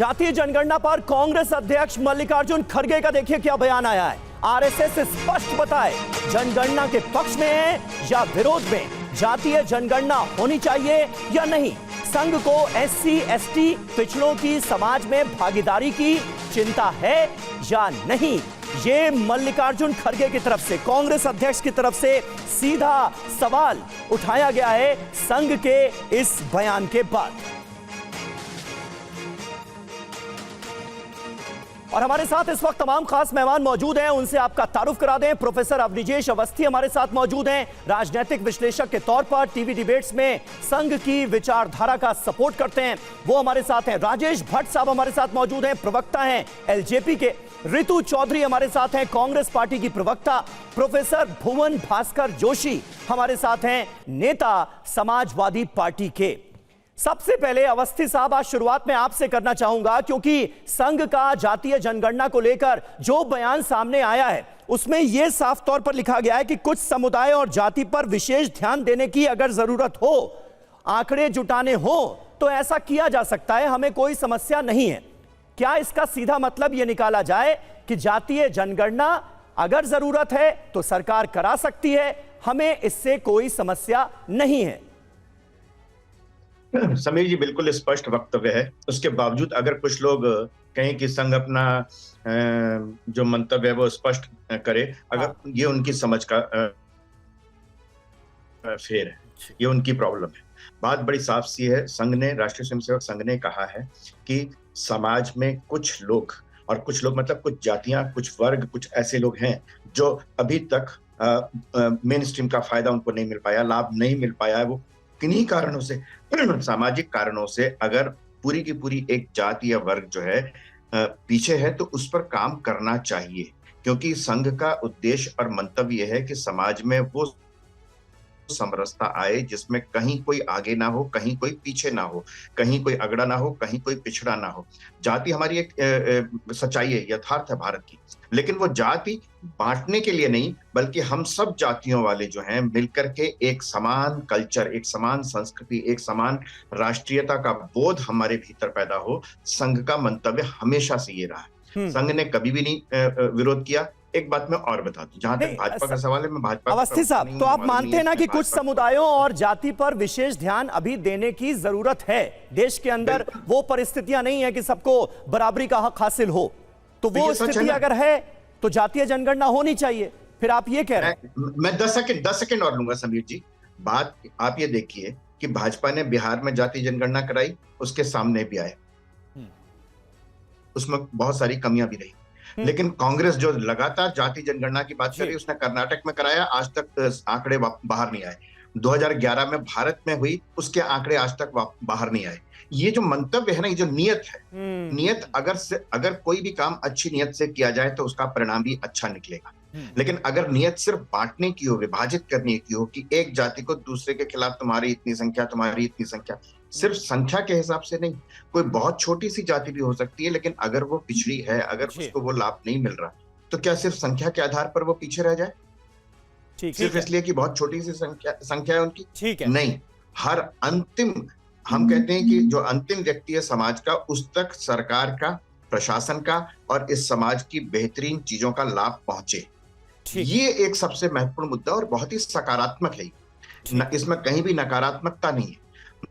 जातीय जनगणना पर कांग्रेस अध्यक्ष मल्लिकार्जुन खड़गे का देखिए क्या बयान आया है। आरएसएस स्पष्ट बताए जनगणना के पक्ष में है या विरोध में, जातीय जनगणना होनी चाहिए या नहीं। संघ को एससी एसटी पिछड़ों की समाज में भागीदारी की चिंता है या नहीं, ये मल्लिकार्जुन खड़गे की तरफ से, कांग्रेस अध्यक्ष की तरफ से सीधा सवाल उठाया गया है संघ के इस बयान के बाद। और हमारे साथ इस वक्त तमाम खास मेहमान मौजूद हैं, उनसे आपका तारुफ करा दें। प्रोफेसर अवनिजेश अवस्थी हमारे साथ मौजूद हैं, राजनीतिक विश्लेषक के तौर पर टीवी डिबेट्स में संघ की विचारधारा का सपोर्ट करते हैं, वो हमारे साथ हैं। राजेश भट्ट साहब हमारे साथ मौजूद हैं, प्रवक्ता हैं एलजेपी के। रितु चौधरी हमारे साथ हैं, कांग्रेस पार्टी की प्रवक्ता। प्रोफेसर भुवन भास्कर जोशी हमारे साथ हैं, नेता समाजवादी पार्टी के। सबसे पहले अवस्थी साहब, आज शुरुआत में आपसे करना चाहूंगा, क्योंकि संघ का जातीय जनगणना को लेकर जो बयान सामने आया है उसमें यह साफ तौर पर लिखा गया है कि कुछ समुदाय और जाति पर विशेष ध्यान देने की अगर जरूरत हो, आंकड़े जुटाने हो तो ऐसा किया जा सकता है, हमें कोई समस्या नहीं है। क्या इसका सीधा मतलब यह निकाला जाए कि जातीय जनगणना अगर जरूरत है तो सरकार करा सकती है, हमें इससे कोई समस्या नहीं है? समीर जी, बिल्कुल स्पष्ट वक्तव्य है। उसके बावजूद अगर कुछ लोग कहें कि संघ अपना जो मंतव्य है वो स्पष्ट करे, अगर ये उनकी समझ का फेर है, ये उनकी प्रॉब्लम है। बात बड़ी साफ सी है। संघ ने, राष्ट्रीय स्वयंसेवक संघ ने कहा है कि समाज में कुछ लोग, और कुछ लोग मतलब कुछ जातियां, कुछ वर्ग, कुछ ऐसे लोग हैं जो अभी तक मेन स्ट्रीम का फायदा उनको नहीं मिल पाया, लाभ नहीं मिल पाया है। वो किन्हीं कारणों से, सामाजिक कारणों से, अगर पूरी की पूरी एक जाति या वर्ग जो है पीछे है तो उस पर काम करना चाहिए, क्योंकि संघ का उद्देश्य और मंतव्य यह है कि समाज में वो समरसता आए जिसमें कहीं कोई आगे ना हो, कहीं कोई पीछे ना हो, कहीं कोई अगड़ा ना हो, कहीं कोई पिछड़ा ना हो। जाति हमारी एक सच्चाई है, यथार्थ है भारत की, लेकिन वो जाति बांटने के लिए नहीं, बल्कि हम सब जातियों वाले जो हैं मिलकर के एक समान कल्चर, एक समान संस्कृति, एक समान राष्ट्रीयता का बोध हमारे भीतर पैदा हो। संघ का मंतव्य हमेशा से ये रहा है। संघ ने कभी भी नहीं विरोध किया। एक बात मैं और बता दूं, जहां तक भाजपा का सवाल है, मैं भाजपा अवस्थी साहब, तो आप मानते हैं ना कि कुछ समुदायों और जाति पर विशेष ध्यान अभी देने की जरूरत है? देश के अंदर वो परिस्थितियां नहीं है कि सबको बराबरी का हक हासिल हो, तो वो स्थिति अगर है तो जातीय जनगणना होनी चाहिए, फिर आप ये कह रहे हैं। मैं 10 सेकंड और लूंगा समीर जी। बात आप ये देखिए कि भाजपा ने बिहार में जातीय जनगणना कराई, उसके सामने भी आए, उसमें बहुत सारी कमियां भी रही। लेकिन कांग्रेस जो लगातार जाति जनगणना की बात कर रही है, उसने कर्नाटक में कराया, आज तक आंकड़े बाहर नहीं आए। 2011 में भारत में हुई, उसके आंकड़े आज तक बाहर नहीं आए। ये जो मंतव्य है ना, ये जो नियत है, नियत अगर कोई भी काम अच्छी नियत से किया जाए तो उसका परिणाम भी अच्छा निकलेगा। लेकिन अगर नियत सिर्फ बांटने की हो, विभाजित करने की हो, कि एक जाति को दूसरे के खिलाफ तुम्हारी इतनी संख्या, तुम्हारी इतनी संख्या, सिर्फ संख्या के हिसाब से नहीं, कोई बहुत छोटी सी जाति भी हो सकती है, लेकिन अगर वो पिछड़ी है, अगर उसको वो लाभ नहीं मिल रहा, तो क्या सिर्फ संख्या के आधार पर वो पीछे रह जाए? सिर्फ इसलिए कि बहुत छोटी सी संख्या है उनकी? ठीक है, नहीं। हर अंतिम, हम कहते हैं कि जो अंतिम व्यक्ति है समाज का, उस तक सरकार का, प्रशासन का और इस समाज की बेहतरीन चीजों का लाभ पहुंचे। ये एक सबसे महत्वपूर्ण मुद्दा और बहुत ही सकारात्मक है। इसमें कहीं भी नकारात्मकता नहीं है।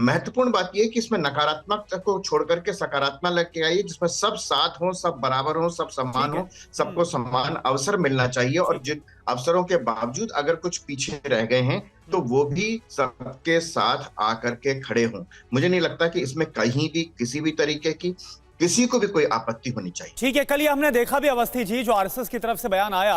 महत्वपूर्ण बात यह है कि इसमें नकारात्मकता को छोड़ करके सकारात्मक लेके आइए, जिसमें सब साथ हो, सब बराबर हो, सब समान हो, सबको समान अवसर मिलना चाहिए। और जिन अवसरों के बावजूद अगर कुछ पीछे रह गए हैं तो वो भी सबके साथ आकर के खड़े हों। मुझे नहीं लगता कि इसमें कहीं भी किसी भी तरीके की किसी को भी कोई आपत्ति होनी चाहिए। ठीक है, कल ये हमने देखा भी अवस्थी जी, जो आरएसएस की तरफ से बयान आया